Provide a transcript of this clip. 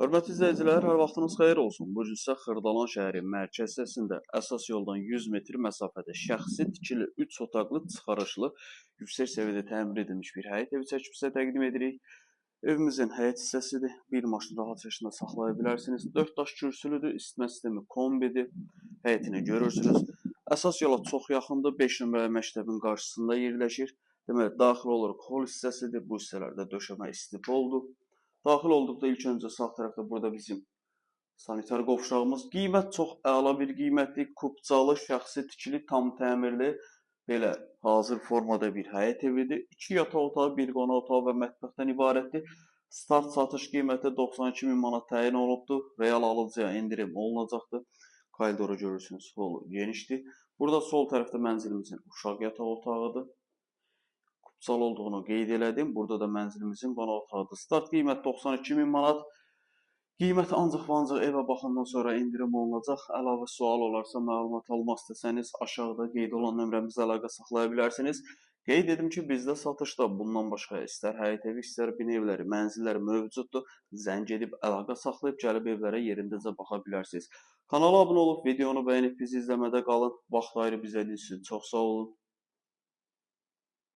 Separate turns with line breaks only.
Hörmətli izləyicilər, hər vaxtınız xeyir olsun. Bu gün sizə Xırdalan şəhəri mərkəz hissəsində əsas yoldan 100 metr məsafədə şəxsi tikili 3 otaqlı çıxarışlı yüksək səviyyədə təmir edilmiş bir həyət evi çəkib sizə təqdim edirik. Evimizin həyət hissəsidir. Bir maşını rahat şəkildə saxlaya bilərsiniz. 4 daş kürsülüdür, isitmə sistemi kombidir. Həyətini görürsünüz. Əsas yola çox yaxındır. 5 nömrəli məktəbin qarşısında yerləşir. Deməli, daxil olaraq hol hissəsidir. Bu hissələrdə döşəmə istipoldur. Daxil olduqda ilk öncə sağ tərəfdə burada bizim sanitar qovşağımız. Qiymət çox əla bir qiymətli, kubcalı, şəxsi tikili, tam təmirli, belə hazır formada bir həyət evidir. 2 yataq otağı, 1 qonaq otağı və mətbəxdən ibarətdir. Start satış qiyməti 92 min manat təyin olunubdur. Real alıcıya endirim olunacaqdır. Koridoru görürsünüz, holu genişdir. Burada sol tərəfdə mənzilimizin uşaq yataq otağıdır. Kubcal olduğunu qeyd elədim. Burada da mənzilimizin qonaq otağıdır. Start qiymət 92 min manat. Qiymət ancaq və ancaq evə baxandan sonra endirim olunacaq. Əlavə sual olarsa, məlumat almaq istəsəniz aşağıda qeyd olan nömrəmizə əlaqə saxlaya bilərsiniz. Qeyd edim ki, bizdə satışda bundan başqa istər həyət evi, istər bina evləri, mənzillər mövcuddur. Zəng edib əlaqə saxlayıb gəlib evlərə yerindəcə baxa bilərsiniz. Kanala abunə olub, videonu bəyənib bizi izləmədə qalın. Vaxt ayırıb izlədiyiniz üçün çox sağ olun.